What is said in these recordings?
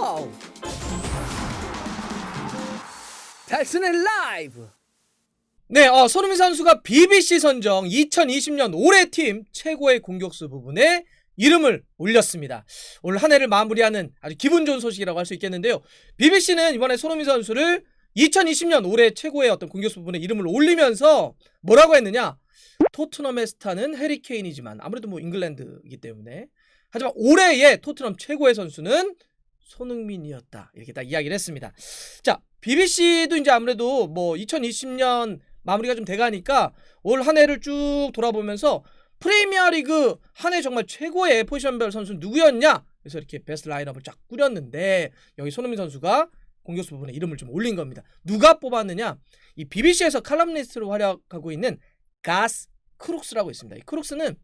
쇼! 달슨의 라이브! 네, 손흥민 선수가 BBC 선정 2020년 올해 팀 최고의 공격수 부분에 이름을 올렸습니다. 올 한 해를 마무리하는 아주 기분 좋은 소식이라고 할 수 있겠는데요. BBC는 이번에 손흥민 선수를 2020년 올해 최고의 어떤 공격수 부분에 이름을 올리면서 뭐라고 했느냐? 토트넘의 스타는 해리 케인이지만 아무래도 뭐 잉글랜드이기 때문에 하지만 올해의 토트넘 최고의 선수는 손흥민이었다. 이렇게 딱 이야기를 했습니다. 자, BBC도 이제 아무래도 뭐 2020년 마무리가 좀 돼가니까 올 한 해를 쭉 돌아보면서 프리미어리그 한 해 정말 최고의 포지션별 선수는 누구였냐? 그래서 이렇게 베스트 라인업을 쫙 꾸렸는데 여기 손흥민 선수가 공격수 부분에 이름을 좀 올린 겁니다. 누가 뽑았느냐? 이 BBC에서 칼럼니스트로 활약하고 있는 가스 크룩스라고 있습니다. 이 크룩스는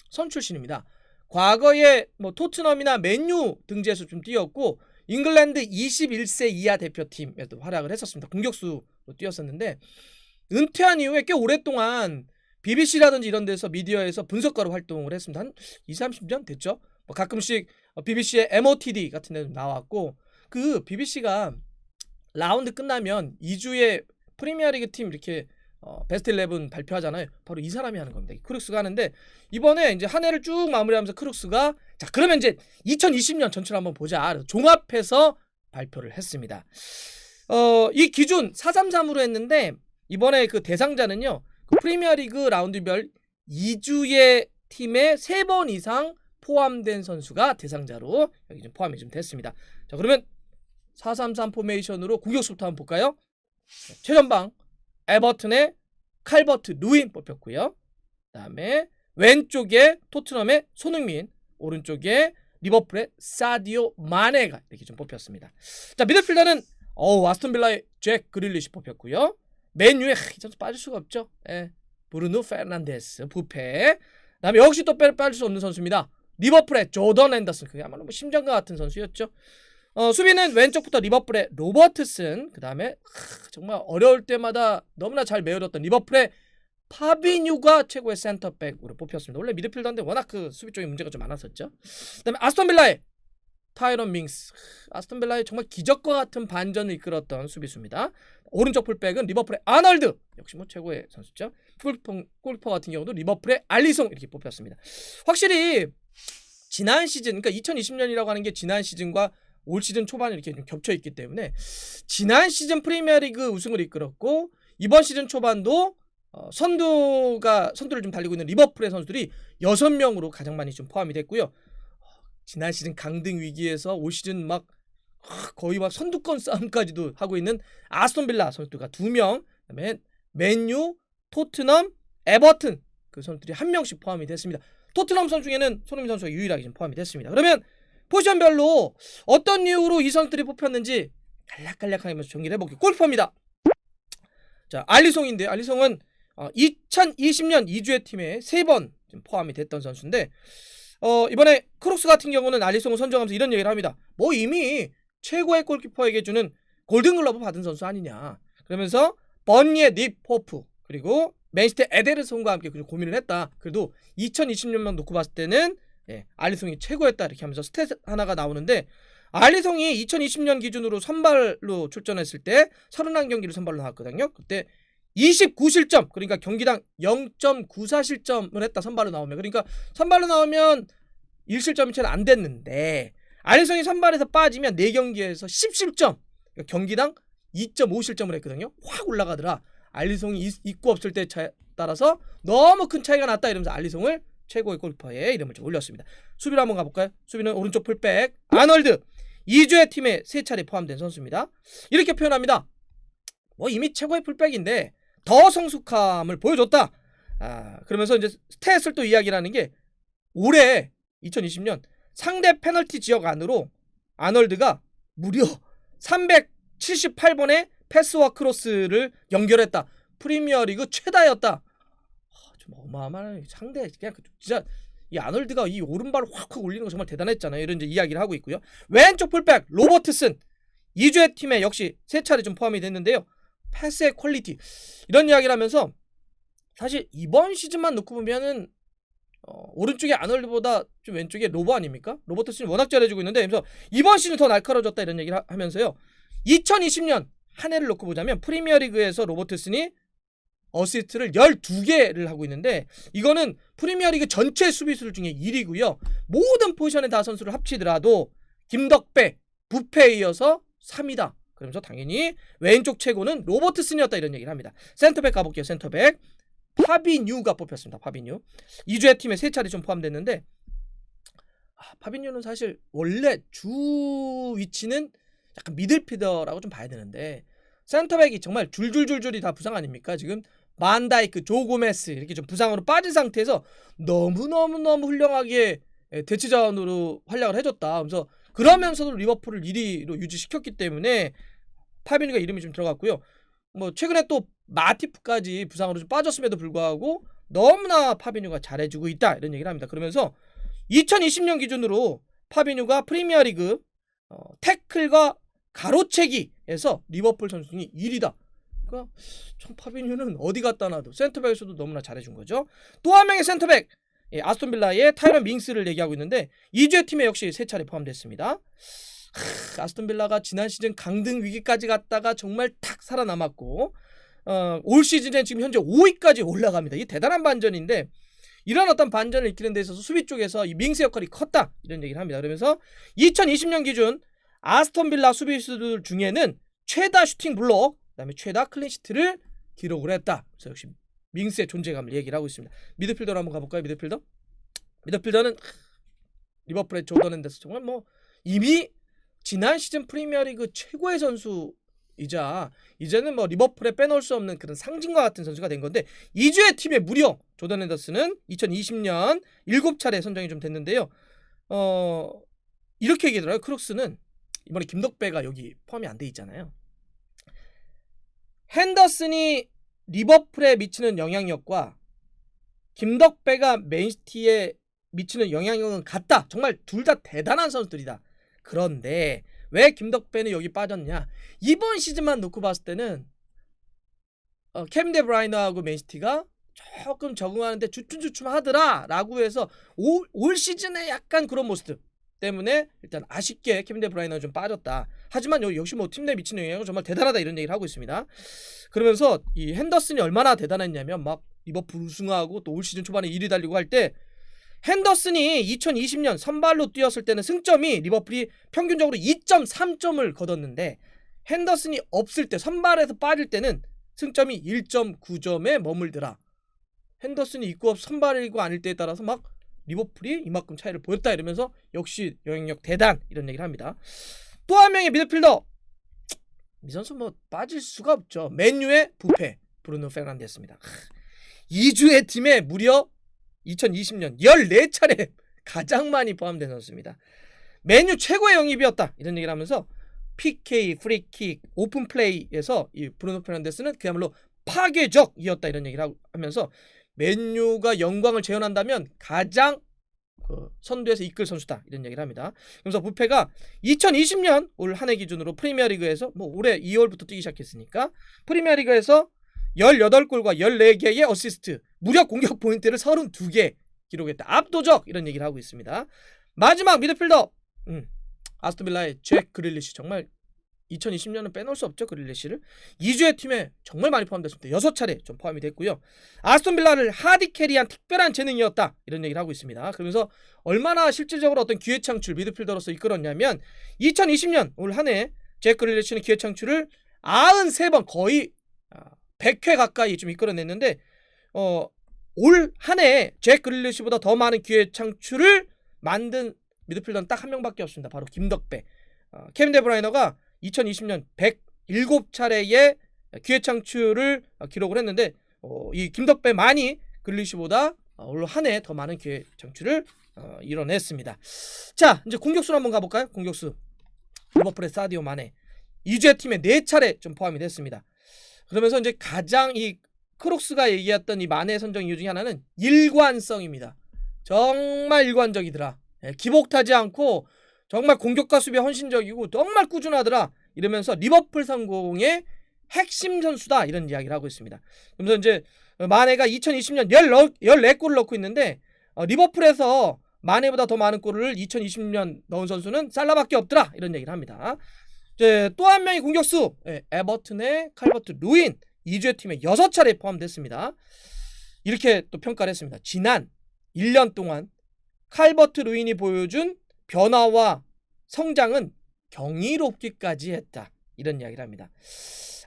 선 출신입니다. 과거에 뭐 토트넘이나 맨유 등지에서 좀 뛰었고 잉글랜드 21세 이하 대표팀에도 활약을 했었습니다. 공격수로 뛰었었는데 은퇴한 이후에 꽤 오랫동안 BBC라든지 이런 데서 미디어에서 분석가로 활동을 했습니다. 한 20-30년 됐죠? 뭐 가끔씩 BBC의 MOTD 같은 데도 나왔고 그 BBC가 라운드 끝나면 2주에 프리미어리그 팀 이렇게 베스트 11 발표하잖아요. 바로 이 사람이 하는 겁니다. 크룩스가 하는데 이번에 이제 한 해를 쭉 마무리하면서 크룩스가 자 그러면 이제 2020년 전체를 한번 보자. 종합해서 발표를 했습니다. 이 기준 433으로 했는데 이번에 그 대상자는요. 그 프리미어리그 라운드별 2주의 팀에 3번 이상 포함된 선수가 대상자로 여기 좀 포함이 좀 됐습니다. 자 그러면 433 포메이션으로 공격수부터 한번 볼까요? 최전방 에버튼의 칼버트 루인 뽑혔고요. 그 다음에 왼쪽에 토트넘의 손흥민, 오른쪽에 리버풀의 사디오 마네가 이렇게 좀 뽑혔습니다. 자 미드필더는 아스톤빌라의 잭 그릴리시 뽑혔고요. 맨유에 이 선수 빠질 수가 없죠. 브루노 페르난데스 부페. 그 다음에 역시 또 빠질 수 없는 선수입니다. 리버풀의 조던 앤더슨. 그게 아마 뭐 심장과 같은 선수였죠. 수비는 왼쪽부터 리버풀의 로버트슨, 그 다음에 정말 어려울 때마다 너무나 잘 메워뒀던 리버풀의 파비뉴가 최고의 센터백으로 뽑혔습니다. 원래 미드필더인데 워낙 그 수비 쪽에 문제가 좀 많았었죠. 그 다음에 아스톤빌라의 타이런 밍스. 아스톤빌라의 정말 기적과 같은 반전을 이끌었던 수비수입니다. 오른쪽 풀백은 리버풀의 아널드, 역시 뭐 최고의 선수죠. 골키퍼 같은 경우도 리버풀의 알리송 이렇게 뽑혔습니다. 확실히 지난 시즌, 그러니까 2020년이라고 하는 게 지난 시즌과 올 시즌 초반에 이렇게 좀 겹쳐 있기 때문에 지난 시즌 프리미어리그 우승을 이끌었고 이번 시즌 초반도 선두를 좀 달리고 있는 리버풀의 선수들이 6명으로 가장 많이 좀 포함이 됐고요. 지난 시즌 강등 위기에서 올 시즌 막 거의 막 선두권 싸움까지도 하고 있는 아스톤빌라 선수가 2명, 그다음에 맨유, 토트넘, 에버튼 그 선수들이 1명씩 포함이 됐습니다. 토트넘 선수 중에는 손흥민 선수가 유일하게 좀 포함이 됐습니다. 그러면 포지션별로 어떤 이유로 이 선수들이 뽑혔는지 간략하게 정리를 해볼게요. 골키퍼입니다. 자, 알리송인데 알리송은 2020년 2주의 팀에 3번 포함이 됐던 선수인데 이번에 크룩스 같은 경우는 알리송을 선정하면서 이런 얘기를 합니다. 뭐 이미 최고의 골키퍼에게 주는 골든글러브 받은 선수 아니냐. 그러면서 번니의 닉 포프 그리고 맨시티 에데르손과 함께 고민을 했다. 그래도 2020년만 놓고 봤을 때는 알리송이 최고였다 이렇게 하면서 스탯 하나가 나오는데 알리송이 2020년 기준으로 선발로 출전했을 때 31경기를 선발로 나왔거든요. 그때 29실점 그러니까 경기당 0.94실점을 했다. 선발로 나오면. 그러니까 선발로 나오면 1실점이 채 안 됐는데 알리송이 선발에서 빠지면 4경기에서 10실점 그러니까 경기당 2.5실점을 했거든요. 확 올라가더라. 알리송이 있고 없을 때 따라서 너무 큰 차이가 났다 이러면서 알리송을 최고의 골키퍼에 이름을 좀 올렸습니다. 수비를 한번 가볼까요? 수비는 오른쪽 풀백 아널드 2주의 팀에 3차례 포함된 선수입니다. 이렇게 표현합니다. 뭐 이미 최고의 풀백인데 더 성숙함을 보여줬다. 그러면서 이제 스탯을 또 이야기를 하는 게 올해 2020년 상대 페널티 지역 안으로 아널드가 무려 378번의 패스와 크로스를 연결했다. 프리미어리그 최다였다. 좀 어마어마한 상대 그냥 진짜 이 아놀드가 이 오른발을 확 올리는 거 정말 대단했잖아요. 이런 이제 이야기를 하고 있고요. 왼쪽 풀백 로버트슨 2주의 팀에 역시 3차례 좀 포함이 됐는데요. 패스의 퀄리티 이런 이야기를 하면서 사실 이번 시즌만 놓고 보면은 오른쪽에 아놀드보다 좀 왼쪽에 로버 아닙니까? 로버트슨이 워낙 잘해주고 있는데 그래서 이번 시즌 더 날카로워졌다 이런 얘기를 하면서요. 2020년 한 해를 놓고 보자면 프리미어리그에서 로버트슨이 어시스트를 12개를 하고 있는데 이거는 프리미어리그 전체 수비수들 중에 1위고요. 모든 포지션의 다 선수를 합치더라도 김덕배, 부페에 이어서 3위다. 그러면서 당연히 왼쪽 최고는 로버트슨이었다 이런 얘기를 합니다. 센터백 가볼게요. 센터백 파비뉴가 뽑혔습니다. 파비뉴 2주의 팀에 3차례 좀 포함됐는데 파비뉴는 사실 원래 주 위치는 약간 미들피더라고 좀 봐야 되는데 센터백이 정말 줄줄줄줄이 다 부상 아닙니까? 지금 반다이크, 조고메스 이렇게 좀 부상으로 빠진 상태에서 너무너무 훌륭하게 대치자원으로 활약을 해줬다. 그래서 그러면서도 리버풀을 1위로 유지시켰기 때문에 파비뉴가 이름이 좀 들어갔고요. 뭐 최근에 또 마티프까지 부상으로 좀 빠졌음에도 불구하고 너무나 파비뉴가 잘해주고 있다 이런 얘기를 합니다. 그러면서 2020년 기준으로 파비뉴가 프리미어리그 태클과 가로채기에서 리버풀 선수 중에 1위다. 그러니까 참 파비뉴는 어디 갔다 놔도 센터백에서도 너무나 잘해준 거죠. 또 한 명의 센터백 아스톤빌라의 타이런 밍스를 얘기하고 있는데 2주의 팀에 역시 3차례 포함됐습니다. 아스톤빌라가 지난 시즌 강등 위기까지 갔다가 정말 탁 살아남았고 올 시즌에 지금 현재 5위까지 올라갑니다. 이게 대단한 반전인데 이런 어떤 반전을 일으키는 데 있어서 수비 쪽에서 이 밍스 역할이 컸다 이런 얘기를 합니다. 그러면서 2020년 기준 아스톤빌라 수비수들 중에는 최다 슈팅 블록 그다음에 최다 클린시트를 기록을 했다. 그래서 역시 밍스의 존재감을 얘기를 하고 있습니다. 미드필더로 한번 가볼까요? 미드필더는 리버풀의 조던 핸더슨 정말 뭐 이미 지난 시즌 프리미어리그 최고의 선수이자 이제는 뭐 리버풀에 빼놓을 수 없는 그런 상징과 같은 선수가 된 건데 2주의 팀에 무려 조던 핸더슨은 2020년 7차례 선정이 좀 됐는데요. 이렇게 얘기하더라고요. 크록스는 이번에 김덕배가 여기 포함이 안 돼 있잖아요. 핸더슨이 리버풀에 미치는 영향력과 김덕배가 맨시티에 미치는 영향력은 같다. 정말 둘 다 대단한 선수들이다. 그런데 왜 김덕배는 여기 빠졌냐? 이번 시즌만 놓고 봤을 때는 케빈 데 브라이너하고 맨시티가 조금 적응하는데 주춤주춤하더라 라고 해서 올 시즌에 약간 그런 모습 때문에 일단 아쉽게 케빈 데 브라이너가 좀 빠졌다. 하지만 역시 뭐 팀 내 미치는 영향은 정말 대단하다 이런 얘기를 하고 있습니다. 그러면서 이 핸더슨이 얼마나 대단했냐면 막 리버풀 우승하고 또 올 시즌 초반에 1위 달리고 할 때 핸더슨이 2020년 선발로 뛰었을 때는 승점이 리버풀이 평균적으로 2.3점을 거뒀는데 핸더슨이 없을 때 선발에서 빠질 때는 승점이 1.9점에 머물더라. 핸더슨이 있고 선발이고 아닐 때에 따라서 막 리버풀이 이만큼 차이를 보였다 이러면서 역시 영향력 대단 이런 얘기를 합니다. 또 한 명의 미드필더 이 선수 뭐 빠질 수가 없죠. 맨유의 부페 브루노 페르난데스입니다. 2주의 팀에 무려 2020년 14차례 가장 많이 포함된 선수입니다. 맨유 최고의 영입이었다 이런 얘기를 하면서 PK, 프리킥, 오픈플레이에서 이 브루노 페르난데스는 그야말로 파괴적이었다 이런 얘기를 하면서 맨유가 영광을 재현한다면 가장 선두에서 이끌 선수다 이런 얘기를 합니다. 그래서 부페가 2020년 올 한 해 기준으로 프리미어리그에서 뭐 올해 2월부터 뛰기 시작했으니까 프리미어리그에서 18골과 14개의 어시스트 무려 공격 포인트를 32개 기록했다. 압도적 이런 얘기를 하고 있습니다. 마지막 미드필더 아스톤빌라의 잭 그릴리시 정말 2020년은 빼놓을 수 없죠. 그릴리시를 2주의 팀에 정말 많이 포함됐습니다. 6차례 좀 포함이 됐고요. 아스톤빌라를 하디캐리한 특별한 재능이었다 이런 얘기를 하고 있습니다. 그러면서 얼마나 실질적으로 어떤 기회 창출 미드필더로서 이끌었냐면 2020년 올 한 해 잭 그릴리시는 기회 창출을 93번 거의 100회 가까이 좀 이끌어냈는데 올 한 해 잭 그릴리시보다 더 많은 기회 창출을 만든 미드필더는 딱 한 명밖에 없습니다. 바로 김덕배. 케빈 데 브라이너가 2020년 107차례의 기회 창출을 기록을 했는데 이 김덕배만이 그릴리시보다 올 한 해 더 많은 기회 창출을 이뤄냈습니다. 자, 이제 공격수로 한번 가볼까요? 공격수 리버풀의 사디오 마네 2주의 팀에 4차례 좀 포함이 됐습니다. 그러면서 이제 가장 이 크록스가 얘기했던 이 마네 선정 이유 중에 하나는 일관성입니다. 정말 일관적이더라. 기복하지 않고 정말 공격과 수비에 헌신적이고 정말 꾸준하더라. 이러면서 리버풀 성공의 핵심 선수다. 이런 이야기를 하고 있습니다. 그러면서 이제 마네가 2020년 14골을 넣고 있는데 리버풀에서 마네보다 더 많은 골을 2020년 넣은 선수는 살라밖에 없더라. 이런 얘기를 합니다. 이제 또 한 명의 공격수, 에버튼의 칼버트 루인 2주의 팀에 6차례 포함됐습니다. 이렇게 또 평가를 했습니다. 지난 1년 동안 칼버트 루인이 보여준 변화와 성장은 경이롭기까지 했다. 이런 이야기를 합니다.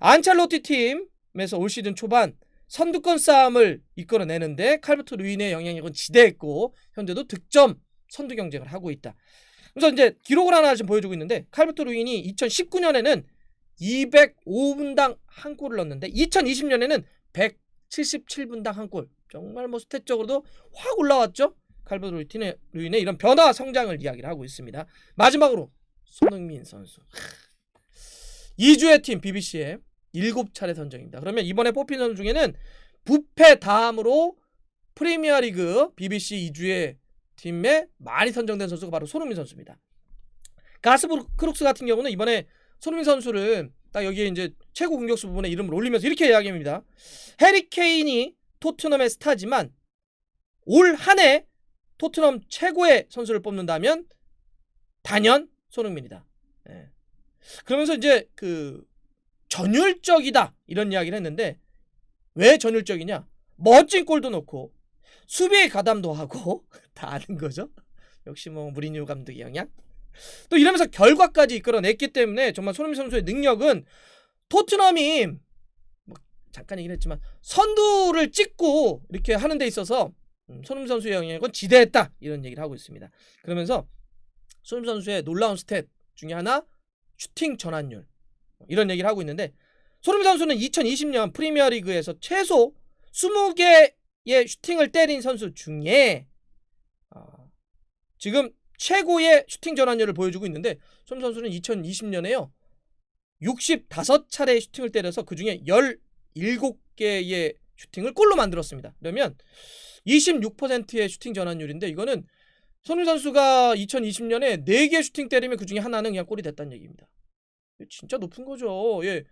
안첼로티 팀에서 올 시즌 초반 선두권 싸움을 이끌어내는데 칼버트 루인의 영향력은 지대했고 현재도 득점 선두 경쟁을 하고 있다. 그래서 이제 기록을 하나 지금 보여주고 있는데 칼버트 루인이 2019년에는 205분당 한 골을 넣었는데 2020년에는 177분당 한 골. 정말 뭐 스탯적으로도 확 올라왔죠. 칼버트 루인의 이런 변화 성장을 이야기를 하고 있습니다. 마지막으로 손흥민 선수. 2주의 팀 BBC에 7차례 선정입니다. 그러면 이번에 뽑힌 선수 중에는 부패 다음으로 프리미어리그 BBC 2주의 팀에 많이 선정된 선수가 바로 손흥민 선수입니다. 가스크룩스 같은 경우는 이번에 손흥민 선수를 딱 여기에 이제 최고 공격수 부분에 이름을 올리면서 이렇게 이야기합니다. 해리 케인이 토트넘의 스타지만 올 한 해 토트넘 최고의 선수를 뽑는다면 단연 손흥민이다. 예. 그러면서 이제 전율적이다 이런 이야기를 했는데 왜 전율적이냐? 멋진 골도 넣고 수비에 가담도 하고 다 아는 거죠. 역시 뭐 무리뉴 감독의 영향. 또 이러면서 결과까지 이끌어냈기 때문에 정말 손흥민 선수의 능력은 토트넘이 뭐 잠깐 얘기를 했지만 선두를 찍고 이렇게 하는 데 있어서 손흥민 선수의 영향력은 지대했다 이런 얘기를 하고 있습니다. 그러면서 손흥민 선수의 놀라운 스탯 중에 하나 슈팅 전환율 이런 얘기를 하고 있는데 손흥민 선수는 2020년 프리미어리그에서 최소 20개의 슈팅을 때린 선수 중에 지금 최고의 슈팅 전환율을 보여주고 있는데 손흥민 선수는 2020년에요 65차례의 슈팅을 때려서 그 중에 17개의 슈팅을 골로 만들었습니다. 그러면 26%의 슈팅 전환율인데 이거는 손흥민 선수가 2020년에 4개 슈팅 때리면 그 중에 하나는 그냥 골이 됐다는 얘기입니다. 진짜 높은 거죠. 예.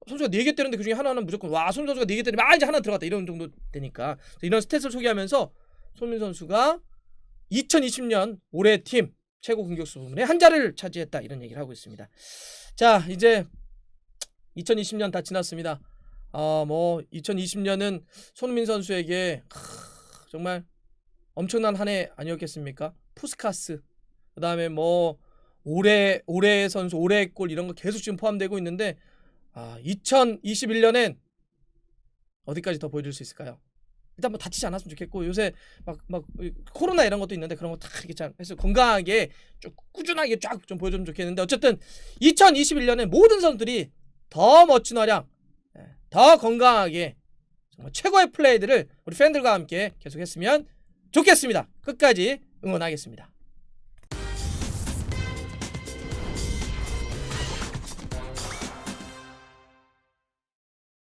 선수가 4개 때렸는데 그 중에 하나는 무조건 와 손흥민 선수가 4개 때리면 이제 하나 들어갔다 이런 정도 되니까 이런 스탯을 소개하면서 손흥민 선수가 2020년 올해 팀 최고 공격수 부문에 한 자리를 차지했다 이런 얘기를 하고 있습니다. 자 이제 2020년 다 지났습니다. 뭐 2020년은 손흥민 선수에게 정말 엄청난 한 해 아니었겠습니까? 푸스카스 그 다음에 뭐 올해의 선수 올해의 골 이런 거 계속 지금 포함되고 있는데 2021년엔 어디까지 더 보여줄 수 있을까요? 일단 뭐 다치지 않았으면 좋겠고 요새 막 코로나 이런 것도 있는데 그런 거 다 이렇게 잘 해서 건강하게 쭉 꾸준하게 쫙 좀 보여주면 좋겠는데 어쨌든 2021년에 모든 선수들이 더 멋진 활약 더 건강하게 정말 최고의 플레이들을 우리 팬들과 함께 계속했으면 좋겠습니다. 끝까지 응원하겠습니다.